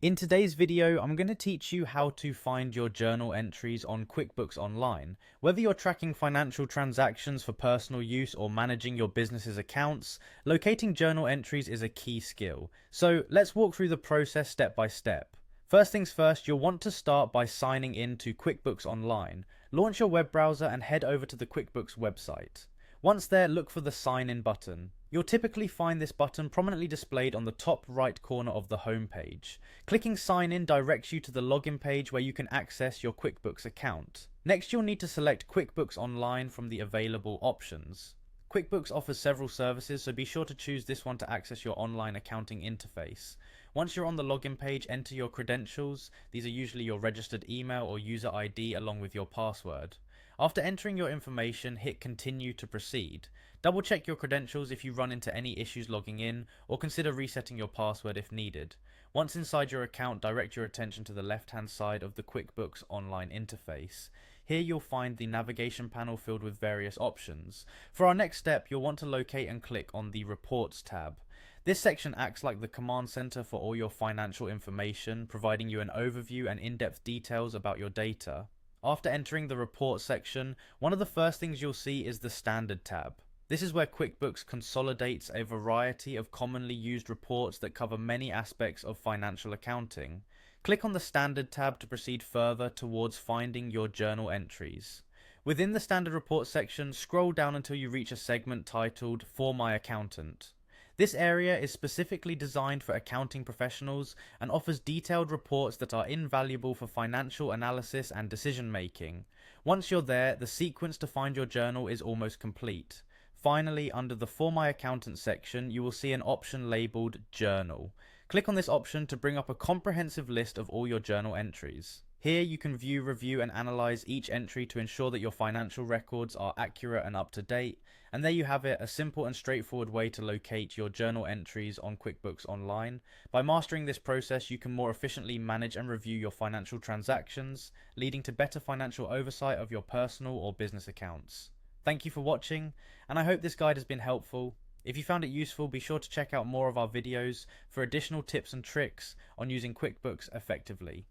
In today's video, I'm going to teach you how to find your journal entries on QuickBooks Online. Whether you're tracking financial transactions for personal use or managing your business's accounts, locating journal entries is a key skill. So let's walk through the process step by step. First things first, you'll want to start by signing in to QuickBooks Online. Launch your web browser and head over to the QuickBooks website. Once there, look for the Sign In button. You'll typically find this button prominently displayed on the top right corner of the home page. Clicking Sign In directs you to the login page where you can access your QuickBooks account. Next, you'll need to select QuickBooks Online from the available options. QuickBooks offers several services, so be sure to choose this one to access your online accounting interface. Once you're on the login page, enter your credentials. These are usually your registered email or user ID along with your password. After entering your information, hit Continue to proceed. Double check your credentials if you run into any issues logging in, or consider resetting your password if needed. Once inside your account, direct your attention to the left-hand side of the QuickBooks Online interface. Here you'll find the navigation panel filled with various options. For our next step, you'll want to locate and click on the Reports tab. This section acts like the command center for all your financial information, providing you an overview and in-depth details about your data. After entering the Report section, one of the first things you'll see is the Standard tab. This is where QuickBooks consolidates a variety of commonly used reports that cover many aspects of financial accounting. Click on the Standard tab to proceed further towards finding your journal entries. Within the Standard Report section, scroll down until you reach a segment titled For My Accountant. This area is specifically designed for accounting professionals and offers detailed reports that are invaluable for financial analysis and decision making. Once you're there, the sequence to find your journal is almost complete. Finally, under the For My Accountant section, you will see an option labeled Journal. Click on this option to bring up a comprehensive list of all your journal entries. Here you can view, review and analyze each entry to ensure that your financial records are accurate and up to date. And there you have it, a simple and straightforward way to locate your journal entries on QuickBooks Online. By mastering this process, you can more efficiently manage and review your financial transactions, leading to better financial oversight of your personal or business accounts. Thank you for watching, and I hope this guide has been helpful. If you found it useful, be sure to check out more of our videos for additional tips and tricks on using QuickBooks effectively.